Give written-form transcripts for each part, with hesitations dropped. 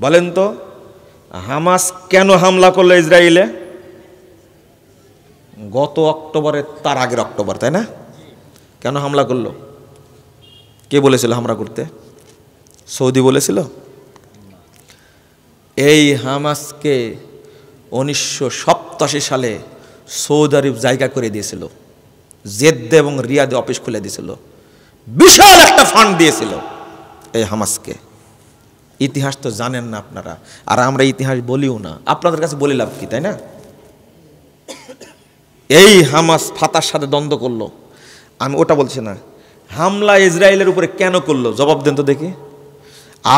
বলেন তো হামাস কেন হামলা করলো ইসরায়েলে? গত অক্টোবরে, তার আগের অক্টোবর, তাই না? কেন হামলা করলো? কে বলেছিল হামলা করতে? সৌদি বলেছিল? এই হামাসকে 1987 সালে সৌদি আরব জায়গা করে দিয়েছিল, জেদ্দা এবং রিয়াদে অফিস খুলে দিয়েছিল, বিশাল একটা ফান্ড দিয়েছিল এই হামাসকে। ইতিহাস তো জানেন না আপনারা, আর আমরা ইতিহাস বলিও না, আপনাদের কাছে বলে লাভ কি, তাই না? এই হামাস ফাতার সাথে দ্বন্দ্ব করলো, আমি ওটা বলছি না। হামলা ইসরায়েলের উপরে কেন করলো জবাব দেন তো দেখি।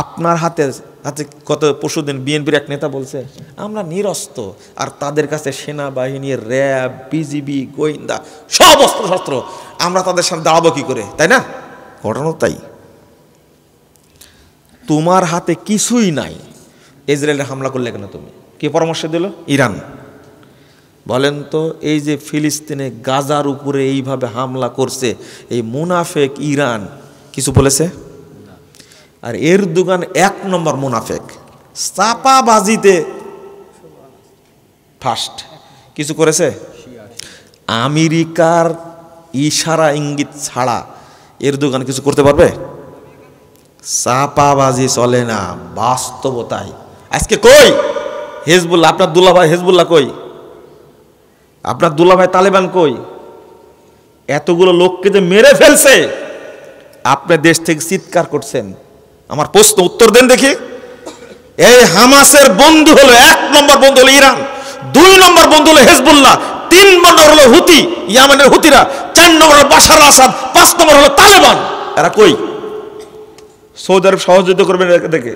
আপনার হাতে হাতে কত পরশুদিন বিএনপির এক নেতা বলছে আমরা নিরস্ত্র, আর তাদের কাছে সেনাবাহিনী, র্যাব, বিজিবি, গোয়েন্দা সব অস্ত্রশস্ত্র, আমরা তাদের সাথে দাঁড়াবো কি করে, তাই না? ঘটনা তাই। তোমার হাতে কিছুই নাই, ইসরায়েলে হামলা করলে কেন তুমি? কে পরামর্শ দিল? ইরান। বলেন তো এই যে ফিলিস্তিনে গাজার উপরে এইভাবে হামলা করছে, এই মুনাফেক ইরান কিছু বলেছে? আর এরদোগান 1 নম্বর মুনাফেক, চাপাবাজিতে ফার্স্ট। কিছু করেছে? আমেরিকার ইশারা ইঙ্গিত ছাড়া এরদোগান কিছু করতে পারবে? চাপাবাজি চলে না, বাস্তবতায়। আজকে কই হিজবুল্লাহ? আপনার দুলাভাই হিজবুল্লাহ কই? আপনার দুলাভাই তালেবান কই? এতগুলো লোককে যে মেরে ফেলছে, আপনার দেশ থেকে চিৎকার করছেন। আমার প্রশ্ন উত্তর দেন দেখি। এই হামাসের বন্ধু হলো 1 নম্বর বন্ধু হলো ইরান, 2 নম্বর বন্ধু হলো হিজবুল্লাহ, 3 নম্বর হলো হুতি, ইয়ামেনের হুতিরা, 4 নম্বর হলো বাশার আসাদ, 5 নম্বর হলো তালেবান। এরা কই? সৌদি আরব সহযোগিতা করবে দেখে?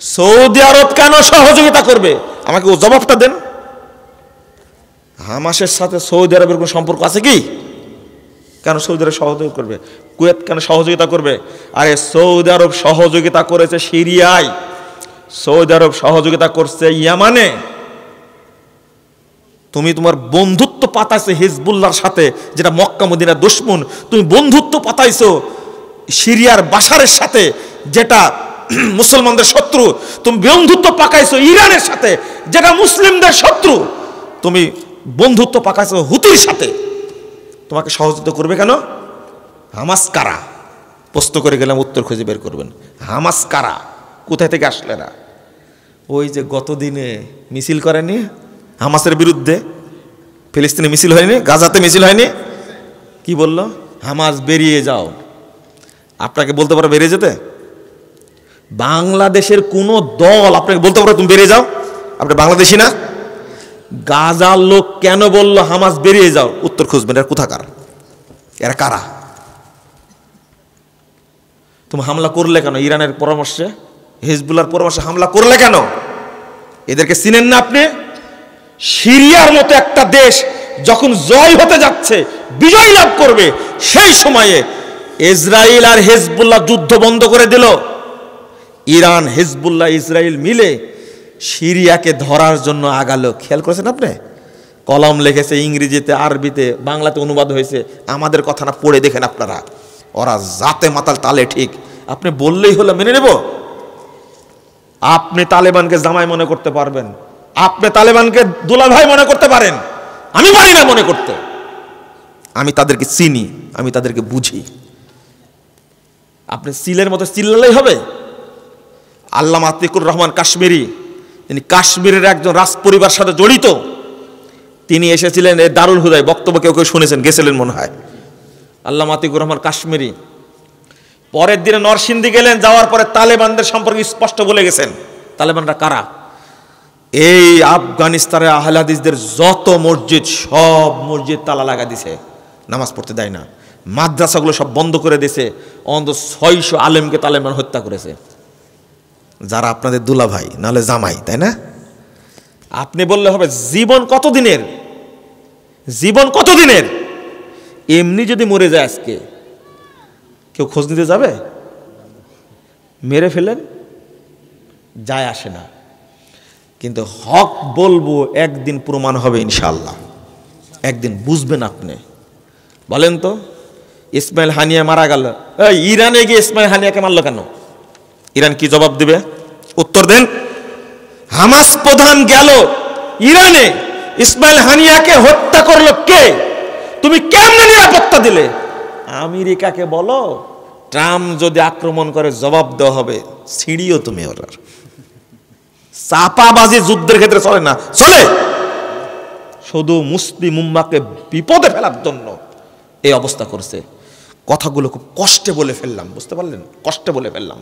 সৌদি আরব কেন সহযোগিতা করবে? আমাকে ও জবাবটা দেন। হামাসের সাথে সৌদি আরবের কোনো সম্পর্ক আছে কি? কেন সৌদি আরব সহযোগিতা করবে? কুয়েত কেন সহযোগিতা করবে? আরে সৌদি আরব সহযোগিতা করেছে সিরিয়ায়, সৌদি আরব সহযোগিতা করছে ইয়ামানে। তুমি তোমার বন্ধুত্ব পাতাইছো হিজবুল্লাহর সাথে, যেটা মক্কা মদিনার দুশমন। তুমি বন্ধুত্ব পাতাইছো সিরিয়ার বাশারের সাথে, যেটা মুসলমানদের শত্রু। তুমি বন্ধুত্ব পাকাইছো ইরানের সাথে, যেটা মুসলিমদের শত্রু। তুমি বন্ধুত্ব পাকাইছো হুতির সাথে। তোমাকে সহযোগিতা করবে কেন? হামাস কারা? প্রশ্ন করে গেলাম, উত্তর খুঁজে বের করবেন। হামাস কারা? কোথায় থেকে আসলে না? ওই যে গত দিনে মিছিল করেনি হামাসের বিরুদ্ধে, ফিলিস্তিনে মিছিল হয়নি, গাজাতে মিছিল হয়নি? কি বলল? হামাস বেরিয়ে যাও। আপনাকে বলতে পারো বেরিয়ে যেতে? বাংলাদেশের কোন দল আপনাকে বলতে পারো তুমি বেরিয়ে যাও? আপনি বাংলাদেশি না? গাজার লোক কেন বলল হামাস বেরিয়ে যাও? উত্তর খুঁজবেন। এরা কোথাকার? এরা কারা? তুমি হামলা করলে কেন? ইরানের পরামর্শে, হিজবুল্লাহর পরামর্শে হামলা করলে কেন? এদেরকে চিনেন না আপনি? সিরিয়ার মতো একটা দেশ যখন জয় হতে যাচ্ছে, বিজয় লাভ করবে, সেই সময়ে ইসরায়েল আর হিজবুল্লাহ যুদ্ধ বন্ধ করে দিল। ইরান, হিজবুল্লাহ, ইসরায়েল মিলে সিরিয়াকে ধরার জন্য আগালো। খেয়াল করেছেন আপনি? কলম লিখেছে ইংরেজিতে, আরবিতে, বাংলাতে অনুবাদ হয়েছে। আমাদের কথা না পড়ে দেখেন আপনারা। ওরা জাতে মাতাল তালে ঠিক। আপনি বললেই হলো মেনে নেব? আপনি তালেবানকে জামাই মনে করতে পারবেন, আপনি তালেবানকে দুলাভাই মনে করতে পারেন, আমি পারি না মনে করতে। আমি তাদেরকে চিনি, আমি তাদেরকে বুঝি। আপনি সিলের মতো চিল্লালেই হবে? আল্লামা আতিকুর রহমান কাশ্মীরি, তিনি কাশ্মীরের একজন রাজ পরিবার সাথে জড়িত। তিনি এসেছিলেন এই দারুল হুদায়, বক্তব্য কেউ কেউ শুনেছেন, গেছিলেন মনে হয়। আল্লামা আতিকুর রহমান কাশ্মীরি পরের দিনে নরসিংদী গেলেন, যাওয়ার পরে তালেবানদের সম্পর্কে স্পষ্ট বলে গেছেন। তালেবানরা কারা? এই আফগানিস্তানের আহলে হাদিসদের যত মসজিদ, সব মসজিদ তালা লাগা দিছে, নামাজ পড়তে দেয় না। মাদ্রাসাগুলো সব বন্ধ করে দিয়েছে। অন্তত 600 আলেমকে তালেবান হত্যা করেছে, যারা আপনাদের দুলাভাই নাহলে জামাই, তাই না? আপনি বললে হবে জীবন কতদিনের? জীবন কতদিনের? এমনি যদি মরে যায় আজকে, কেউ খোঁজ নিতে যাবে? মেরে ফেলেন, যায় আসে না। কিন্তু হক বলবো, একদিন প্রমাণ হবে ইনশাআল্লাহ, একদিন বুঝবেন আপনি। বলেন তো, ইসমাইল হানিয়া মারা গেল, ইরানে গিয়ে ইসমাইল হানিয়াকে মারলো কেন? ইরান কি জবাব দিবে? উত্তর দেন। হামাস প্রধান গেল ইরানে, ইসমাইল হানিয়াকে হত্যা করলো কে? তুমি কেমনে নিরাপত্তা দিলে? আমেরিকাকে বলো ট্রাম্প যদি আক্রমণ করে জবাব দেওয়া হবে, ছিড়িও তুমি ওর। চাপাবাজি যুদ্ধের ক্ষেত্রে চলে না, চলে শুধু মুসলিম উম্মাকে বিপদে ফেলার জন্য এই অবস্থা করছে। কথাগুলো খুব কষ্টে বলে ফেললাম, বুঝতে পারলেন? কষ্টে বলে ফেললাম।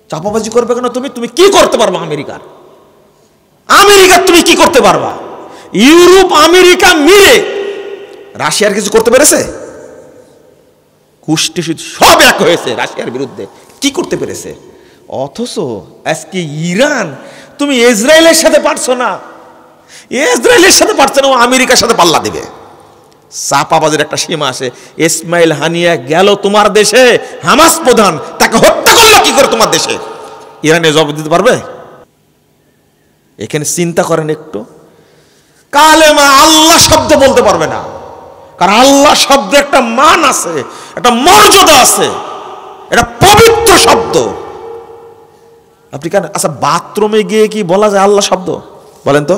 চাপাবাজি করবে কেন? তুমি কি করতে পারবা? আমেরিকা তুমি কি করতে পারবা? ইউরোপ আমেরিকা মিলে রাশিয়ার কিছু করতে পেরেছে? কুষ্টি সব এক হয়েছে রাশিয়ার বিরুদ্ধে, কি করতে পেরেছে? অথচ আজকে ইরান, তুমি ইসরায়েলের সাথে পারছো না, ইসরায়েলের সাথে পারছো না, আমেরিকার সাথে পাল্লা দিবে। চাপাবাজের একটা সীমা আছে। ইসমাইল হানিয়া গেল তোমার দেশে, হামাস প্রধান, তাকে হত্যা করলো কি করে তোমার দেশে? ইরানে জবাব দিতে পারবে? এখানে চিন্তা করেন একটু। কালেমা আল্লাহ শব্দ বলতে পারবে না, কারণ আল্লাহ শব্দে একটা মান আছে, একটা মর্যাদা আছে, এটা পবিত্র শব্দ। আপনি কেন, আচ্ছা বাথরুমে গিয়ে কি বলা যায় আল্লাহ শব্দ? বলেন তো,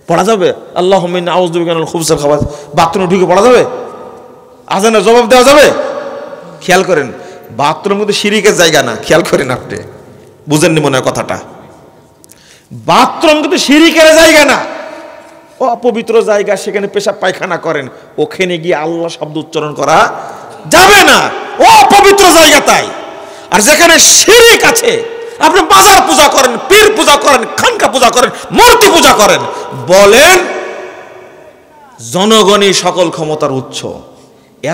পড়া যাবে? আল্লাহুম্মা ইন্নী আউযু বিকা মিনাল খুবুসি ওয়াল খাবাস, বাথরুমে ঢুকে পড়া যাবে? আজানের জবাব দেওয়া যাবে? খেয়াল করেন, বাথরুম কিন্তু শিরিকের জায়গা না। খেয়াল করেন, আপনি বুঝেননি মনে হয় কথাটা। বাথরুম কিন্তু শিরিকের জায়গা না, অপবিত্র জায়গা। সেখানে পেশাব পায়খানা করেন, ওখানে গিয়ে আল্লাহ শব্দ উচ্চারণ করা যাবে না, অপবিত্র জায়গা। তাই আর যেখানে শিরিক আছে, আপনি বাজার পূজা করেন, পীর পূজা করেন, খানকা পূজা করেন, মূর্তি পূজা করেন, বলেন জনগণই সকল ক্ষমতার উৎস,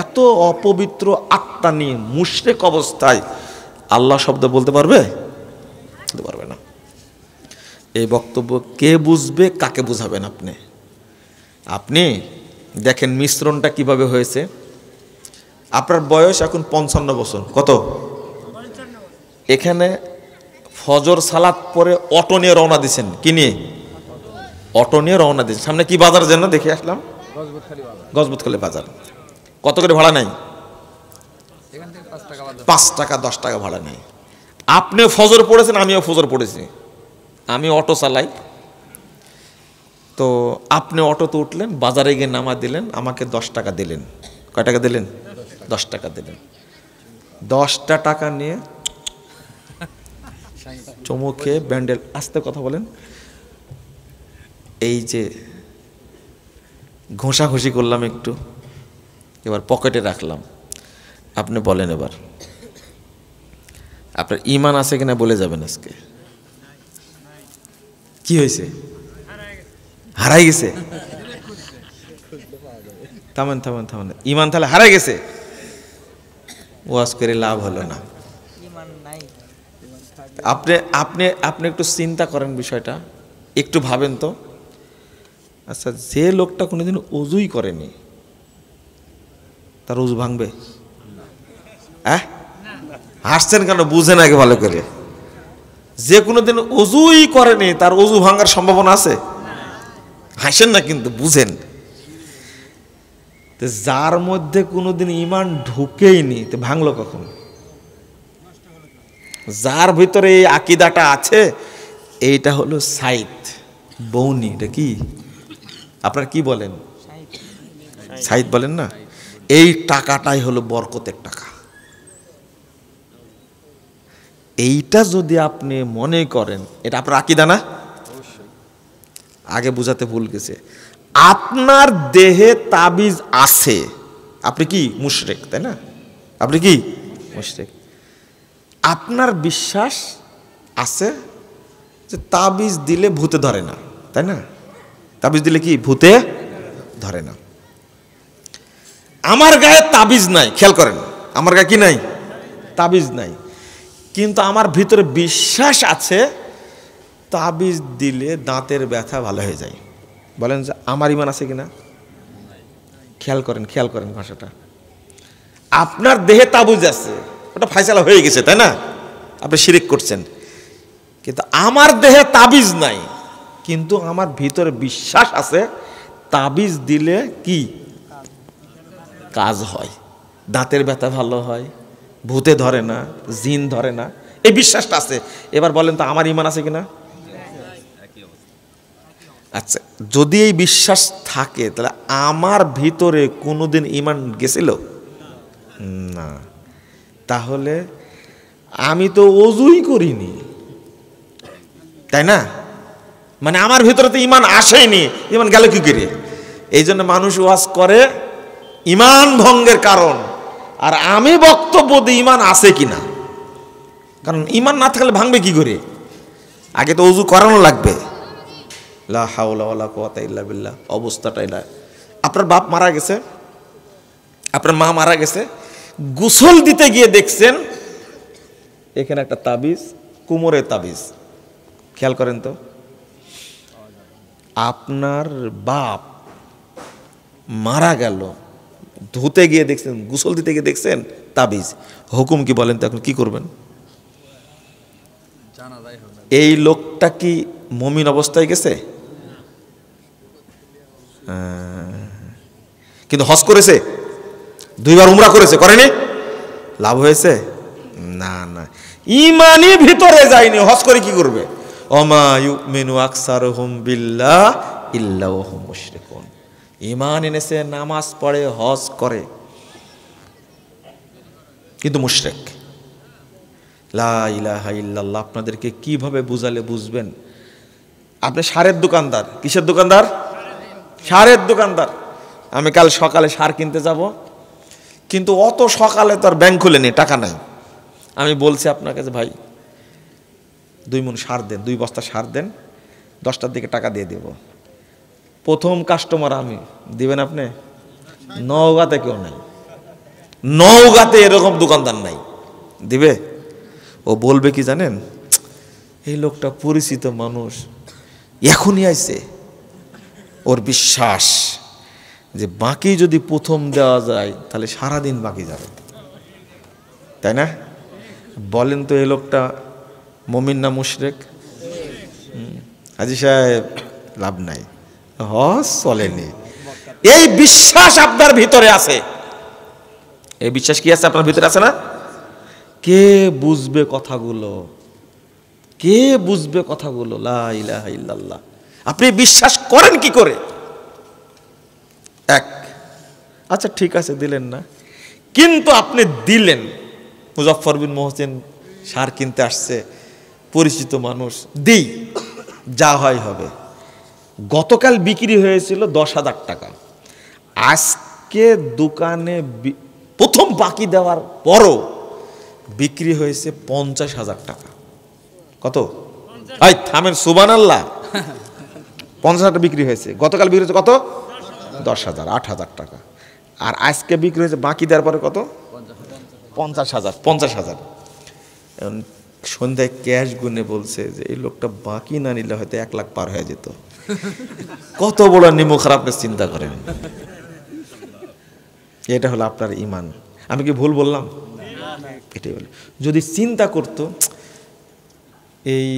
এত অপবিত্র আত্মা নিয়ে মুশরিক অবস্থায় আল্লাহ শব্দ বলতে পারবে? বলতে পারবে না। এই বক্তব্য কে বুঝবে, কাকে বুঝাবেন আপনি? আপনি দেখেন মিশ্রণটা কিভাবে হয়েছে। আপনার বয়স এখন 55 বছর। কত? এখানে ফজর সালাত পরে অটো নিয়ে রওনা দিচ্ছেন। কি নিয়ে? অটো নিয়ে রওনা দিচ্ছেন। সামনে কি বাজার যেন দেখে আসলাম? গজবতখালী বাজার। কত করে ভাড়া নেয়? 5 টাকা 10 টাকা ভাড়া নেয়। আপনি ফজর পড়েছেন, আমিও ফজর পড়েছি, আমি অটো চালাই। তো আপনি অটোতে উঠলেন, বাজারে গিয়ে নামা দিলেন, আমাকে 10 টাকা দিলেন। কয় টাকা দিলেন? 10 টাকা দিলেন। 10টা টাকা নিয়ে চমুকে ব্যান্ডেল, আস্তে কথা বলেন, এই যে ঘষাঘষি করলাম একটু, এবার পকেটে রাখলাম। আপনি বলেন এবার আপনার ঈমান আছে কিনা বলে যাবেন। আজকে কি হয়েছে? হারাই গেছে। থামেন থামেন থামেন, ঈমান তাহলে হারাই গেছে, ওয়াজ করে লাভ হলো না। আপনি আপনি আপনি একটু চিন্তা করেন বিষয়টা, একটু ভাবেন তো। আচ্ছা, যে লোকটা কোনোদিন ওযুই করেনি, তার ওযু ভাঙবে? হ্যাঁ, হাসছেন কেন? বুঝেন আগে ভালো করে। যে কোনোদিন ওযুই করেনি, তার ওযু ভাঙার সম্ভাবনা আছে? হাসেন না কিন্তু, বুঝেন। যার মধ্যে কোনোদিন ঈমান ঢুকেইনি, তো ভাঙলো কখন? যার ভিতরে এই আকীদাটা আছে, এইটা হলো সাইদ বৌনি। এটা কি আপনার কি বলেন? সাইদ বলেন না? এই টাকাটাই হলো বরকতের টাকা। এইটা যদি আপনি মনে করেন এটা আপনার আকীদা না, আগে বুঝাতে ভুল গেছে। আপনার দেহে তাবিজ আছে, আপনি কি মুশরিক? তাই না? আপনি কি মুশরিক? আপনার বিশ্বাস আছে যে তাবিজ দিলে ভূতে ধরে না, তাই না? তাবিজ দিলে কি ভূতে ধরে না? আমার গায়ে তাবিজ নাই, খেয়াল করেন, আমার গায়ে কি নাই? তাবিজ নাই, কিন্তু আমার ভিতরে বিশ্বাস আছে তাবিজ দিলে দাঁতের ব্যথা ভালো হয়ে যায়। বলেন যে আমার ঈমান আছে কিনা? খেয়াল করেন, খেয়াল করেন ভাষাটা। আপনার দেহে তাবিজ আছে, ওটা ফায়সালা হয়ে গেছে, তাই না? আপনি শিরিক করছেন। কিন্তু আমার দেহে তাবিজ নাই, কিন্তু আমার ভিতরে বিশ্বাস আছে তাবিজ দিলে কি কাজ হয়, দাঁতের ব্যথা ভালো হয়, ভূতে ধরে না, জিন ধরে না। এই বিশ্বাসটা আছে। এবার বলেন তো আমার ঈমান আছে কিনা? আচ্ছা, যদি এই বিশ্বাস থাকে তাহলে আমার ভিতরে কোনোদিন ঈমান গেছিল না। তাহলে আমি তো ওযুই করিনি, তাই না? মানে আমার ভিতরে তো ঈমান আসেনি, ঈমান গেল কি করে? এই জন্য মানুষ ওয়াজ করে ঈমান ভঙ্গের কারণ, আর আমি বক্তব্য দিই ঈমান আছে কিনা। কারণ ঈমান না থাকলে ভাঙবে কি করে? আগে তো ওযু করানো লাগবে। লা হাওলা ওয়ালা কুওয়াতা ইল্লা বিল্লাহ। অবস্থাটাই না, আপনার বাপ মারা গেছে, আপনার মা মারা গেছে, গোসল দিতে গিয়ে দেখছেন এখানে একটা তাবিজ, কুমোরের তাবিজ। খেয়াল করেন তো, আপনার বাপ মারা গেল, ধুতে গিয়ে দেখছেন, গোসল দিতে গিয়ে দেখছেন তাবিজ, হুকুম কি বলেন তো? এখন কি করবেন? এই লোকটা কি মুমিন অবস্থায় গেছে? কিন্তু হজ করেছে, 2 বার উমরা করেছে, করেনি? লাভ হয়েছে? না না, ঈমানই ভিতরে যায়নি, হজ করে কি করবে? ওমা ইউমিনু আকসারুহুম বিল্লাহ ইল্লা ওয়া হুম মুশরিকুন। ঈমান এনেছে, নামাজ পড়ে, হজ করে, কিন্তু মুশরিক। লা ইলাহা ইল্লাল্লাহ। আপনাদেরকে কিভাবে বুঝালে বুঝবেন? আপনি সারের দোকানদার। কিসের দোকানদার? সারের দোকানদার। আমি কাল সকালে সার কিনতে যাব, কিন্তু অত সকালে তো আর ব্যাংক খুলেনি, টাকা নাই। আমি বলছি আপনার কাছে, ভাই 2 মণ সার দেন, 2 বস্তা সার দেন, 10টার দিকে টাকা দিয়ে দেব। প্রথম কাস্টমার আমি, দিবেন আপনি? নওগাঁতে কেউ নাই, নওগাঁতে এরকম দোকানদার নাই, দিবে? ও বলবে কি জানেন? এই লোকটা পরিচিত মানুষ, এখনই আইছে। ওর বিশ্বাস যে বাকি যদি প্রথম দেওয়া যায় তাহলে সারাদিন বাকি যাবে, তাই না? বলেন তো এই লোকটা মুমিন না মুশরিক? হাজী সাহেব লাভ নাই, হজ চলেনি। এই বিশ্বাস আপনার ভিতরে আছে, এই বিশ্বাস কি আছে? আপনার ভিতরে আছে না? কে বুঝবে কথাগুলো? কে বুঝবে কথাগুলো? লা ইলাহা ইল্লাল্লাহ। আপনি বিশ্বাস করেন কি করে? এক, আচ্ছা ঠিক আছে, দিলেন না, কিন্তু আপনি দিলেন। মুজাফফর বিন মোহসেন সার কিনতে আসছে, পরিচিত মানুষ, দিই, যা হয় হবে। গতকাল বিক্রি হয়েছিল 10,000 টাকা, আজকে দোকানে প্রথম বাকি দেওয়ার পরও বিক্রি হয়েছে 50,000 টাকা। কত? ভাই থামেন, সুবহানাল্লাহ। 50,000 টাকা বিক্রি হয়েছে, গতকাল বিক্রি হয়েছে কত? 10,000, 8,000 টাকা। আর আজকে বিক্রি হয়েছে বাকি দেওয়ার পরে কত? 50,000। এখন সন্ধ্যায় ক্যাশ গুনে বলছে যে এই লোকটা বাকি না নিলে হয়তো 1 লাখ পার হয়ে যেত। কত বড় নিমো খারাপ, চিন্তা করেন। এটা হলো আপনার ঈমান। আমি কি ভুল বললাম? এটাই বলি। যদি চিন্তা করতো এই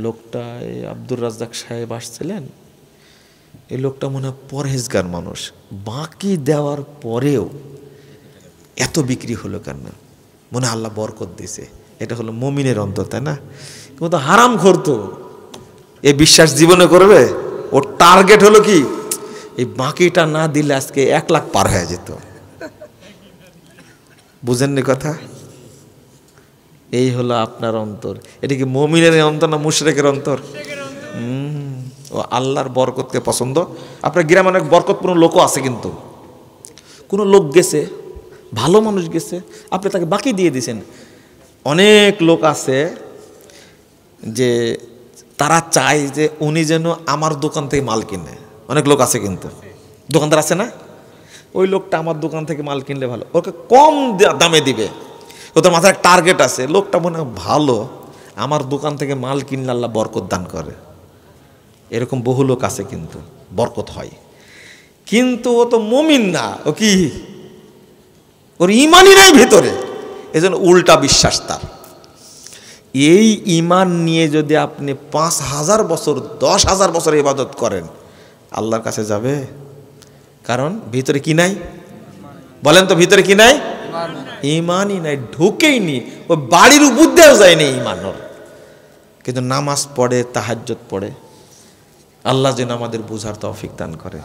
লোকটা, এই আব্দুর রাজ্জাক সাহেব আসছিলেন, এই লোকটা মনে হয় পরহেজগার মানুষ, বাকি দেওয়ার পরেও এত বিক্রি হলো কেন? মনে হয় আল্লাহ বরকত দিছে। এটা হলো মুমিনের অন্তর, তাই না? কিন্তু হারাম করতো, এই বিশ্বাস জীবনে করবে? ওর টার্গেট হলো কি? এই বাকিটা না দিলে আজকে 1 লাখ পার হয়ে যেত। বুঝেননি কথা? এই হলো আপনার অন্তর। এটা কি মুমিনের অন্তর না মুশরিকের অন্তর? ও আল্লাহর বরকতকে পছন্দ। আপনার গ্রামে অনেক বরকতপূর্ণ লোকও আছে, কিন্তু কোনো লোক গেছে, ভালো মানুষ গেছে, আপনি তাকে বাকি দিয়ে দিয়েছেন। অনেক লোক আছে যে তারা চায় যে উনি যেন আমার দোকান থেকে মাল কিনে। অনেক লোক আছে, কিন্তু দোকানদার আছে না, ওই লোকটা আমার দোকান থেকে মাল কিনলে ভালো, ওকে কম দামে দিবে। ওদের মাথায় এক টার্গেট আছে, লোকটা মনে হয় ভালো, আমার দোকান থেকে মাল কিনলে আল্লাহ বরকত দান করে। এরকম বহু লোক আছে, কিন্তু বরকত হয়। কিন্তু ও তো মুমিন না, ও কি? ওর ঈমানই নাই ভিতরে, এজন্য উল্টা বিশ্বাস তার। এই ঈমান নিয়ে যদি আপনি 5,000 বছর 10,000 বছর ইবাদত করেন, আল্লাহর কাছে যাবে? কারণ ভিতরে কি নাই? বলেন তো, ভিতরে কি নাই? ইমানই নাই, ঢুকেই নি, ওই বাড়ির উপর দিয়েও যায়নি ইমান ওর। কিন্তু নামাজ পড়ে, তাহাজ্জুদ পড়ে। আল্লাহ যেন আমাদের বুঝার তৌফিক দান করে।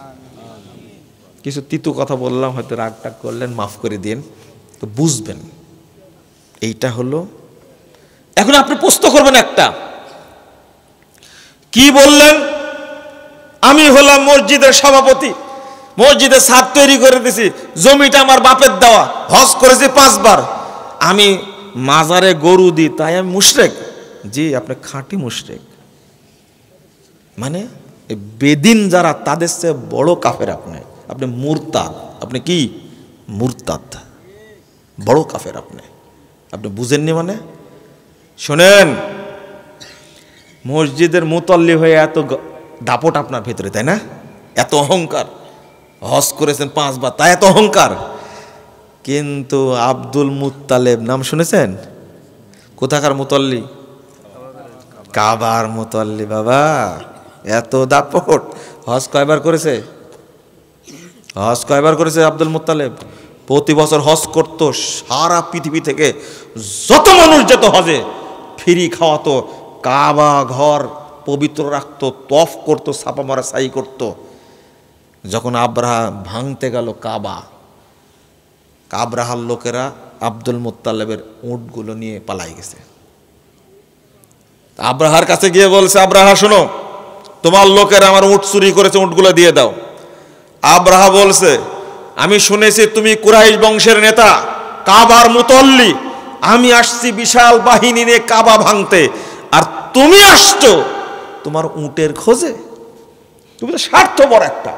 কিছু তিতু কথা বললাম, হয়তো রাগ টাগ করলেন, মাফ করে দিন, তো বুঝবেন এইটা হলো। এখন আপনি প্রশ্ন করবেন একটা, কি বললেন? আমি হলাম মসজিদের সভাপতি, মসজিদে ছাদ তৈরি করে দিছি, জমিটা আমার বাপের দেওয়া, হজ করেছি 5 বার, আমি মাজারে গরু দিই, তাই আমি মুশরিক? জি, আপনি খাঁটি মুশরিক। মানে বেদিন যারা, তাদের চেয়ে বড় কাফের আপনি। আপনি মুরতাদ। আপনি কি? মুরতাদ, বড় কাফের আপনি। আপনি বুঝেননি মানে? শোনেন, মসজিদের মুতল্লি হয়ে এত দাপট আপনার ভেতরে, তাই না? এত অহংকার, হজ করেছেন 5 বার, তাই এত অহংকার। কিন্তু আব্দুল মুত্তালেব নাম শুনেছেন? কোথাকার মুতল্লি? কাবার মুতল্লি। বাবা, এত দাপট। হজ কয়বার করেছে? হজ কয়বার করেছে আব্দুল মুত্তালেব? প্রতি বছর হজ করত, সারা পৃথিবী থেকে যত মানুষ যেত হজে, ফ্রি খাওয়াতো, কাবা ঘর পবিত্র রাখতো, তফ করতো, ছাপা মারা সাই করতো। যখন আব্রাহা ভাঙতে গেল কাবা, আব্রাহার লোকেরা আব্দুল মুত্তালেবের উটগুলো নিয়ে পালাই গেছে। আব্রাহার কাছে গিয়ে বলছে, আব্রাহা শোনো, তোমার লোকেরা আমার উট চুরি করেছে, উটগুলো দিয়ে দাও। আব্রাহা বলছে, আমি শুনেছি তুমি কুরাইশ বংশের নেতা, কাবার মুতল্লি, আমি আসছি বিশাল বাহিনী নিয়ে কাবা ভাঙতে, আর তুমি আসছো তোমার উটের খোঁজে? তুমি তো স্বার্থপর একটা।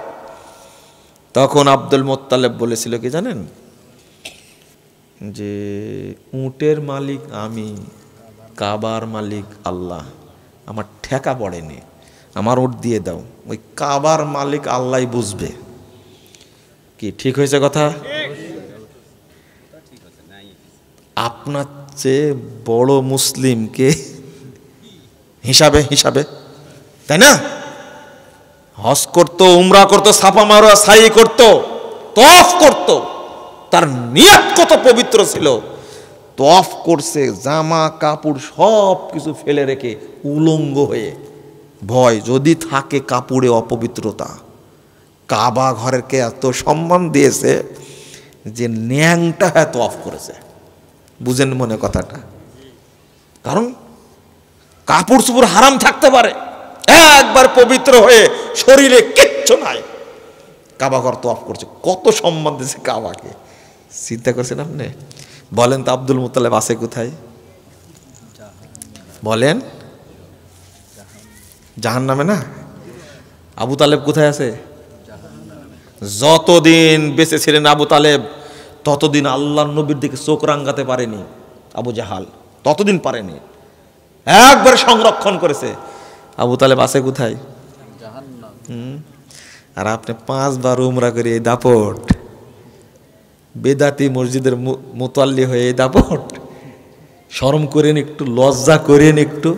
তখন আব্দুল মুত্তালেব বলেছিল কি জানেন? যে উটের মালিক আমি, কাবার মালিক আল্লাহ, আমার ঠেকা পড়েনি, আমার উট দিয়ে দাও। ওই কাবার মালিক আল্লাহই বুঝবে। কি ঠিক হয়েছে কথা? আপনার চেয়ে বড় মুসলিমকে হিসাবে হিসাবে, তাই না? হজ করতো, উমরা করতো, ছাপা মারা সাই করতো, তফ করতো, তার নিয়ত কত পবিত্র ছিল। তফ করছে, জামা কাপড় সব কিছু ফেলে রেখে উলঙ্গ হয়ে, ভয় যদি থাকে কাপড়ে অপবিত্রতা। কাবা ঘরকে এত সম্মান দিয়েছে যে ন্যাংটা হ্যাঁ তফ করেছে। বুঝেন মনে কথাটা? কারণ কাপড় চোপড় হারাম থাকতে পারে, একবার পবিত্র হয়ে শরীরে কিচ্ছু নাই, কাবা ঘর তফ করছে, কত সম্মান দিয়েছে কাবাকে। চিন্তা করছেন আপনি? বলেন তো আব্দুল মুত্তালেব আছে কোথায়? বলেন, জাহান্নামে না? আবু তালেব কোথায় আছে? যতদিন বেঁচে ছিলেন আবু তালেব, ততদিন আল্লাহর নবীর দিকে চোখ রাঙ্গাতে পারেনি আবু জাহাল, ততদিন পারেনি, একবার সংরক্ষণ করেছে। আবু তালেব আছে কোথায়? আর আপনি 5 বার উমরা করে এই দাপট, বেদাতি মসজিদের মুতাল্লি হয়ে এই দাপট। শরম করেন একটু, লজ্জা করেন একটু।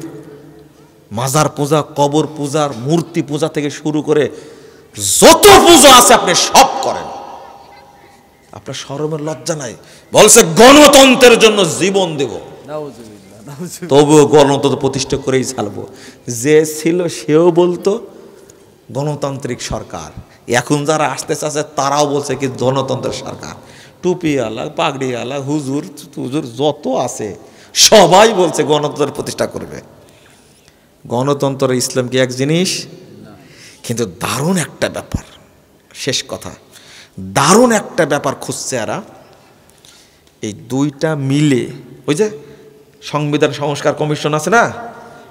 মাজার পূজা, কবর পূজার, মূর্তি পূজা থেকে শুরু করে যত পূজা আছে আপনি সব করেন, আপনার শরমের লজ্জা নাই। বলছে গণতন্ত্রের জন্য জীবন দেব, তবুও গণতন্ত্র প্রতিষ্ঠা করেই ছাড়বো। যে ছিল সেও বলতো গণতান্ত্রিক সরকার, এখন যারা আসতে চাচ্ছে তারাও বলছে কি গণতন্ত্রের সরকার। টুপিওয়ালা, পাগড়িওয়ালা, হুজুর হুজুর যত আছে সবাই বলছে গণতন্ত্রের প্রতিষ্ঠা করবে। গণতন্ত্র ইসলাম কি এক জিনিস? কিন্তু দারুণ একটা ব্যাপার, শেষ কথা, দারুণ একটা ব্যাপার খুঁজছে এরা। এই দুইটা মিলে, ওই যে সংবিধান সংস্কার কমিশন আছে না,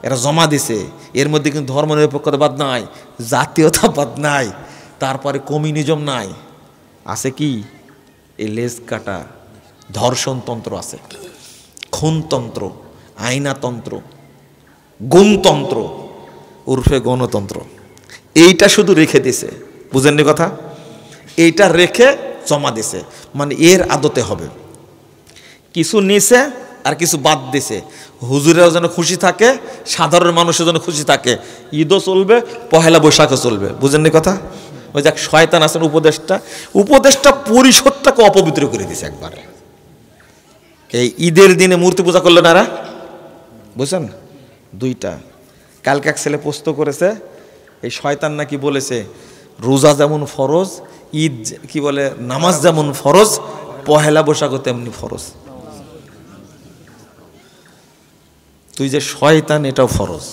এরা জমা দিছে। এর মধ্যে কিন্তু ধর্মনিরপেক্ষতাবাদ নাই, জাতীয়তাবাদ নাই, তারপরে কমিউনিজম নাই, আছে কি এই লেজ কাটা ধর্ষণতন্ত্র আছে, খুনতন্ত্র, আইনাতন্ত্র, গুণতন্ত্র উর্ফে গণতন্ত্র। এইটা শুধু রেখে দিছে, বুঝেননি কথা? এইটা রেখে জমা দিছে, মানে এর আদতে হবে। কিছু নিছে আর কিছু বাদ দিছে। হুজুরেও যেন খুশি থাকে, সাধারণ মানুষের যেন খুশি থাকে, ঈদও চলবে, পহেলা বৈশাখও চলবে। বুঝেননি কথা? ওই যে শয়তান আছেন উপদেষ্টা, উপদেষ্টা পরিষদটাকে অপবিত্র করে দিছে একবারে। এই ঈদের দিনে মূর্তি পূজা করলো না এরা, বুঝছেন? দুইটা। কালকে এক ছেলে পোস্ট করেছে, এই শয়তান নাকি বলেছে রোজা যেমন ফরজ, ঈদ কি বলে নামাজ যেমন ফরজ, পহেলা বৈশাখও তেমনি ফরজ। তুই যে শয়তান এটাও ফরজ।